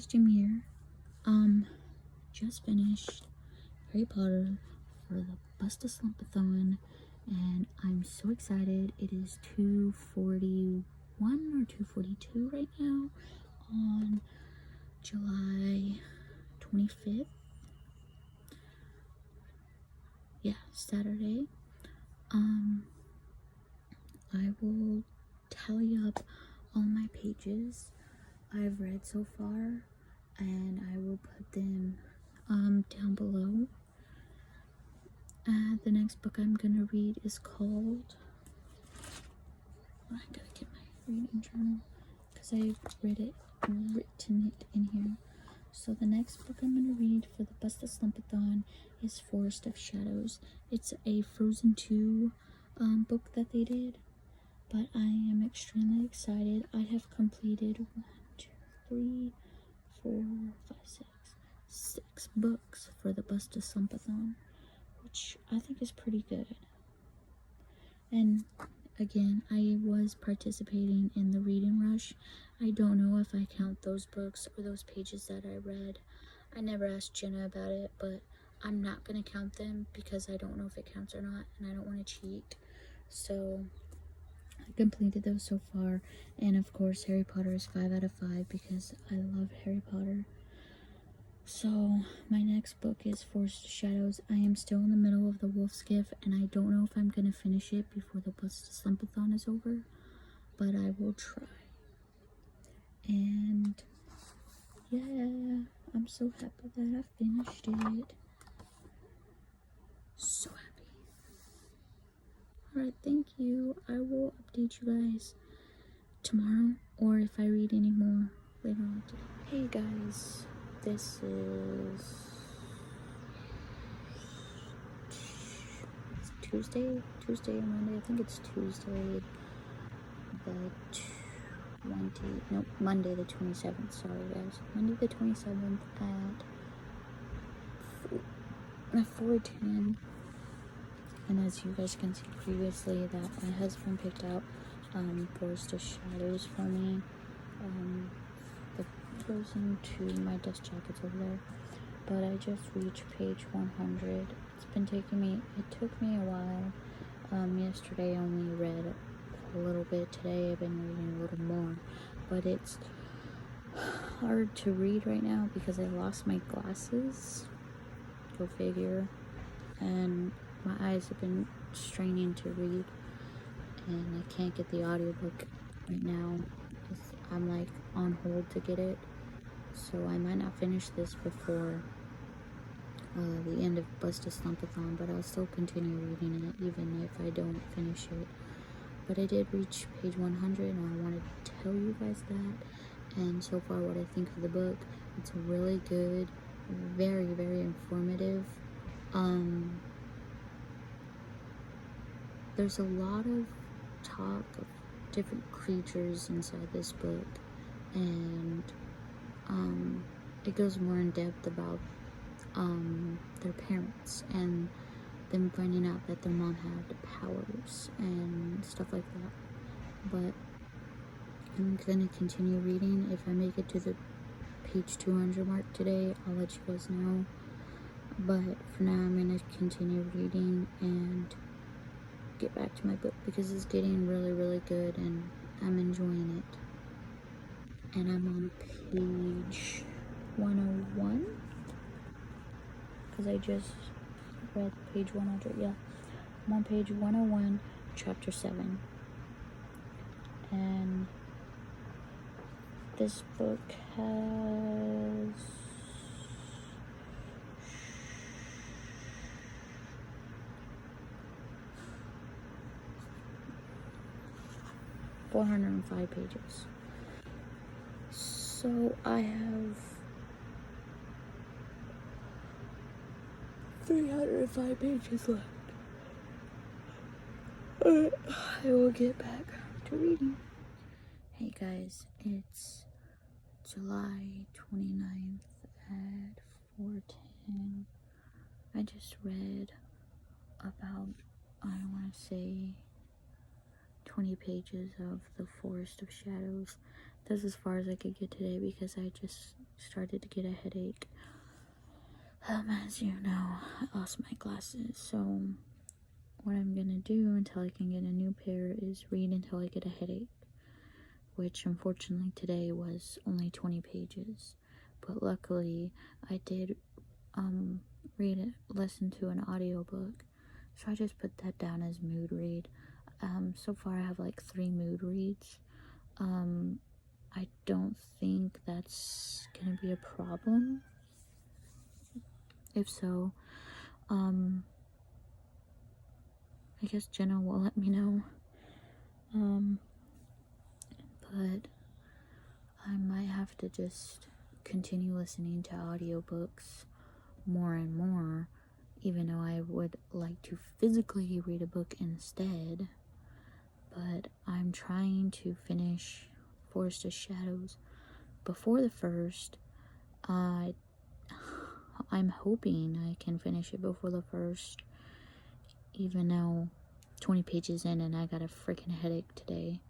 guys, Jameer. Just finished Harry Potter for the Bust a Slump Athon, and I'm so excited. It is 2:41 or 2:42 right now on July 25th. Yeah, Saturday. I will tally up all my pages I've read so far, and I will put them down below. The next book I'm gonna read is called, I gotta get my reading journal because I've written it in here. So the next book I'm gonna read for the Bust a Slump Athon is Forest of Shadows. It's a Frozen 2 book that they did, but I am extremely excited. I have completed 6 books for the Bust a Slump Athon, which I think is pretty good. And again, I was participating in the reading rush. I don't know if I count those books or those pages that I read. I never asked Genna about it, but I'm not going to count them because I don't know if it counts or not, and I don't want to cheat. So I completed those so far, and of course Harry Potter is 5 out of 5 because I love Harry Potter. So my next book is Forest of Shadows. I am still in the middle of the Wolf's Gift, and I don't know if I'm going to finish it before the Bust a Slump Athon is over, but I will try. And yeah, I'm so happy that I finished it. So happy. Alright, thank you. I will update you guys tomorrow, or if I read any more later on today. Hey guys, this is Tuesday or Monday. I think it's Tuesday Monday the 27th. Sorry guys, Monday the 27th at 4:10. And as you guys can see previously, that my husband picked out Forest of Shadows for me. The Frozen 2, my dust jacket's over there. But I just reached page 100. It took me a while. Yesterday I only read a little bit. Today I've been reading a little more. But it's hard to read right now because I lost my glasses. Go figure. And my eyes have been straining to read. And I can't get the audiobook right now. I'm like on hold to get it. So I might not finish this before the end of Bust a Slump Athon, but I'll still continue reading it even if I don't finish it. But I did reach page 100, and I wanted to tell you guys that. And so far what I think of the book, it's really good, very, very informative. There's a lot of talk of different creatures inside this book, and it goes more in depth about their parents and them finding out that their mom had powers and stuff like that. But I'm gonna continue reading. If I make it to the page 200 mark today, I'll let you guys know. But for now, I'm gonna continue reading and get back to my book because it's getting really, really good and I'm enjoying it. And I'm on page 101 because I just read page 100. Yeah, I'm on page 101, chapter 7. And this book has 405 pages. So I have 305 pages left. I will get back to reading. Hey guys, it's July 29th at 4:10. I just read about, I want to say, 20 pages of the Forest of Shadows. That's as far as I could get today because I just started to get a headache. As you know, I lost my glasses, so what I'm gonna do until I can get a new pair is read until I get a headache, which unfortunately today was only 20 pages, but luckily I did listen to an audiobook, so I just put that down as mood read. So far I have like 3 mood reads. I don't think that's gonna be a problem. If so, I guess Genna will let me know. But I might have to just continue listening to audiobooks more and more, even though I would like to physically read a book instead. But I'm trying to finish Forest of Shadows before the 1st. I'm hoping I can finish it before the 1st, even though 20 pages in and I got a freaking headache today,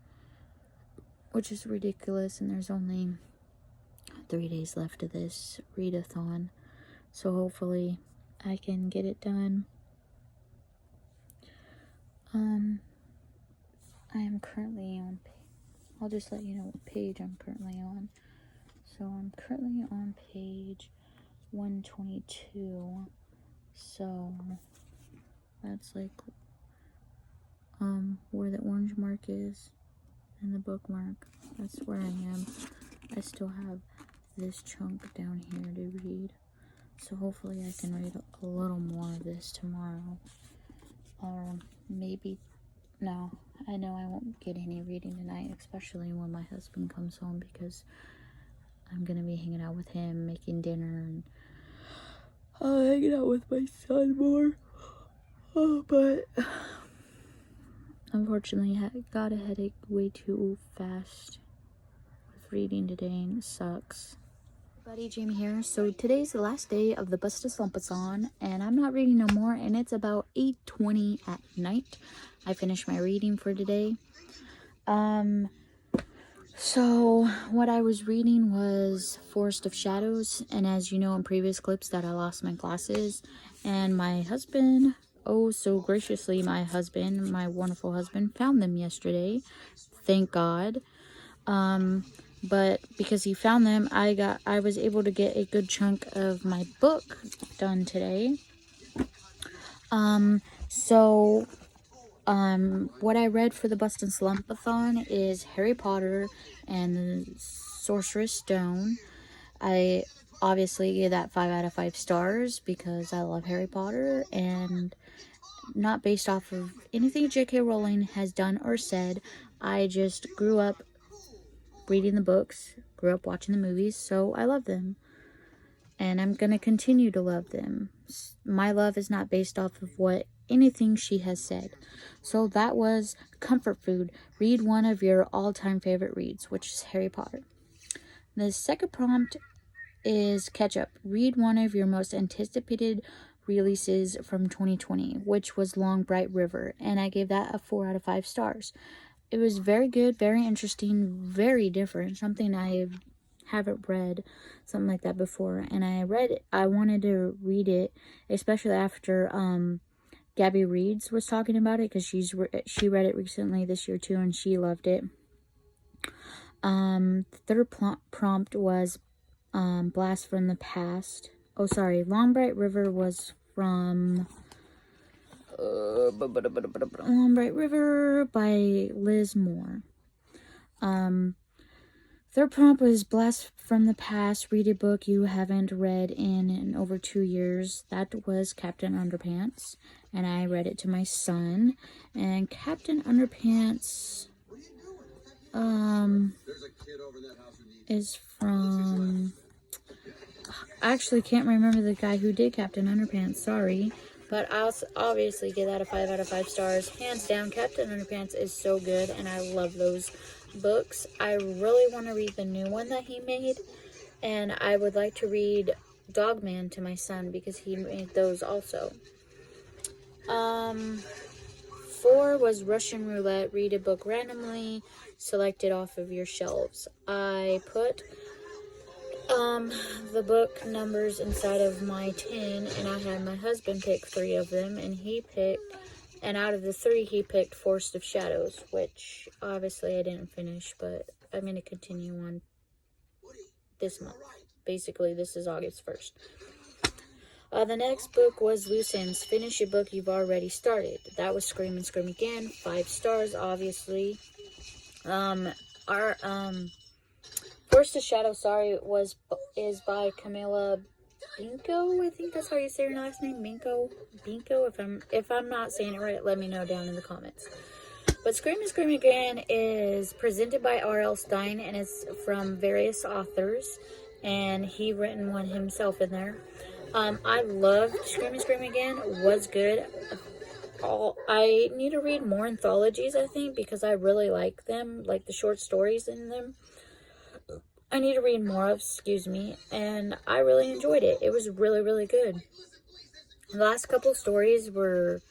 which is ridiculous, and there's only 3 days left of this readathon, so hopefully I can get it done. I am currently on, I'll just let you know what page I'm currently on. So I'm currently on page 122, so that's like where the orange mark is and the bookmark. That's where I am. I still have this chunk down here to read, so hopefully I can read a little more of this tomorrow, or maybe, no, I know I won't get any reading tonight, especially when my husband comes home, because I'm gonna be hanging out with him, making dinner, and hanging out with my son more. But unfortunately I got a headache way too fast with reading today, and it sucks. Buddy, Jamie here. So today's the last day of the Slump Athon, and I'm not reading no more, and it's about 8:20 at night. I finished my reading for today. So what I was reading was Forest of Shadows, and as you know in previous clips that I lost my glasses, and my husband, oh so graciously, my wonderful husband, found them yesterday. Thank God. But because he found them, I was able to get a good chunk of my book done today. What I read for the Slump Athon is Harry Potter and the Sorcerer's Stone. I obviously gave that 5 out of 5 stars because I love Harry Potter, and not based off of anything J.K. Rowling has done or said. I just grew up reading the books, grew up watching the movies, so I love them. And I'm going to continue to love them. My love is not based off of anything she has said. So that was comfort food. Read one of your all-time favorite reads, which is Harry Potter. The second prompt is catch up. Read one of your most anticipated releases from 2020, which was Long Bright River, and I gave that a 4 out of 5 stars. It was very good, very interesting, very different, something I haven't read something like that before, and I wanted to read it, especially after Gabby Reeds was talking about it, because she read it recently this year too, and she loved it. The third prompt was Blast from the Past. Oh, sorry, Long Bright River was from Long Bright River by Liz Moore. Third prompt was Blast from the Past. Read a book you haven't read in over 2 years. That was Captain Underpants, and I read it to my son. And Captain Underpants is from, I actually can't remember the guy who did Captain Underpants, sorry. But I'll obviously give that a 5 out of 5 stars. Hands down, Captain Underpants is so good, and I love those books. I really want to read the new one that he made, and I would like to read Dogman to my son because he made those also. 4 was Russian Roulette. Read a book randomly selected off of your shelves. I put The book numbers inside of my 10, and I had my husband pick 3 of them, and out of the 3, he picked Forest of Shadows, which obviously I didn't finish, but I'm going to continue on this month. Basically, this is August 1st. The next book was Loose Ends. Finish a book you've already started. That was Scream and Scream Again. 5 stars, obviously. Forest of Shadow, is by Camila Binko. I think that's how you say her last name. Binko. If I'm not saying it right, let me know down in the comments. But Scream and Scream Again is presented by R.L. Stine, and it's from various authors, and he written one himself in there. I loved Scream and Scream Again. Was good. I need to read more anthologies, I think, because I really like them, like the short stories in them. I need to read more of, and I really enjoyed it. It was really, really good. The last couple of stories were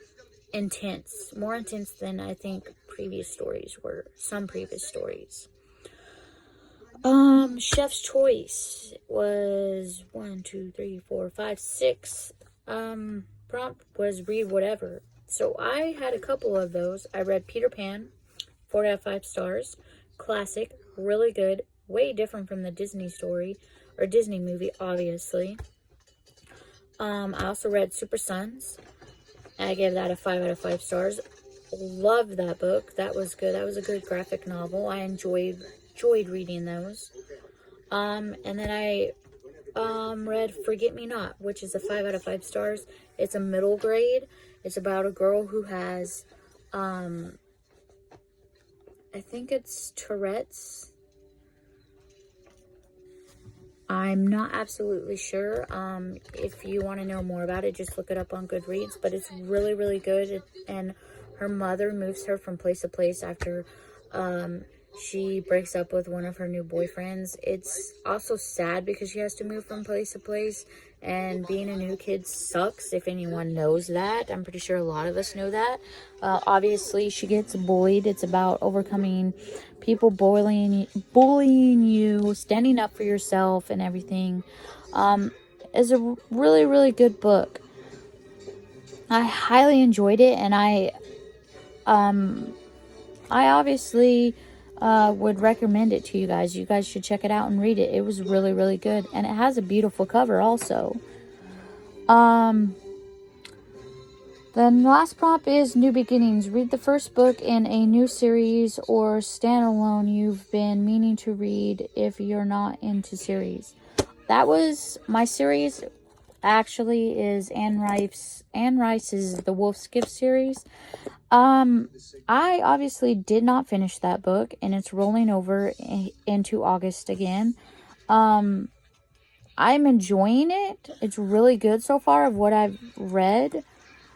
intense, more intense than I think some previous stories. Chef's Choice was 1, 2, 3, 4, 5, 6. Prompt was read whatever. So I had a couple of those. I read Peter Pan, 4 out of 5 stars. Classic, really good. Way different from the Disney story, or Disney movie, obviously. I also read Super Sons. I gave that a 5 out of 5 stars. Loved that book. That was good. That was a good graphic novel. I enjoyed reading those. And then I read Forget Me Not, which is a 5 out of 5 stars. It's a middle grade. It's about a girl who has, I think it's Tourette's. I'm not absolutely sure. If you want to know more about it, just look it up on Goodreads. But it's really, really good. And her mother moves her from place to place after she breaks up with one of her new boyfriends. It's also sad because she has to move from place to place. And being a new kid sucks, if anyone knows that. I'm pretty sure a lot of us know that. Obviously, she gets bullied. It's about overcoming people bullying you, standing up for yourself and everything. It's a really, really good book. I highly enjoyed it, and I obviously would recommend it to you guys. You guys should check it out and read it. It was really, really good, and it has a beautiful cover also. The last prompt is New Beginnings. Read the first book in a new series or standalone you've been meaning to read if you're not into series. That was my series. Actually, is Anne Rice's The Wolf's Gift series. I obviously did not finish that book, and it's rolling over into August again. I'm enjoying it. It's really good so far of what I've read,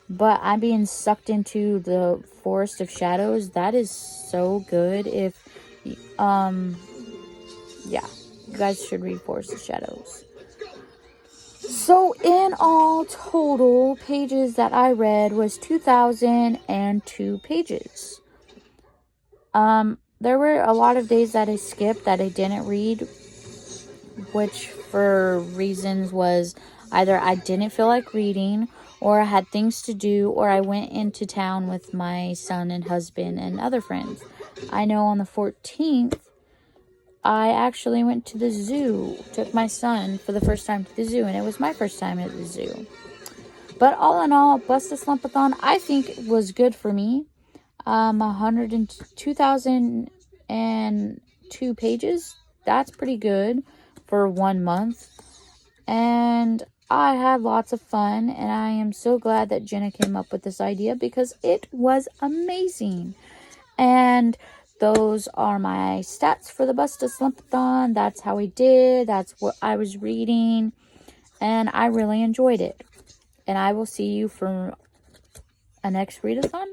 but I'm being sucked into the Forest of Shadows. That is so good. Yeah, you guys should read Forest of Shadows. So in all total, pages that I read was 2,002 pages. There were a lot of days that I skipped, that I didn't read, which for reasons was either I didn't feel like reading, or I had things to do, or I went into town with my son and husband and other friends. I know on the 14th, I actually went to the zoo, took my son for the first time to the zoo, and it was my first time at the zoo. But all in all, Bust a Slump Athon, I think was good for me. 2,002 pages, that's pretty good for 1 month. And I had lots of fun, and I am so glad that Genna came up with this idea because it was amazing. And those are my stats for the Bust a Slump Athon. That's how we did. That's what I was reading. And I really enjoyed it. And I will see you for a next readathon.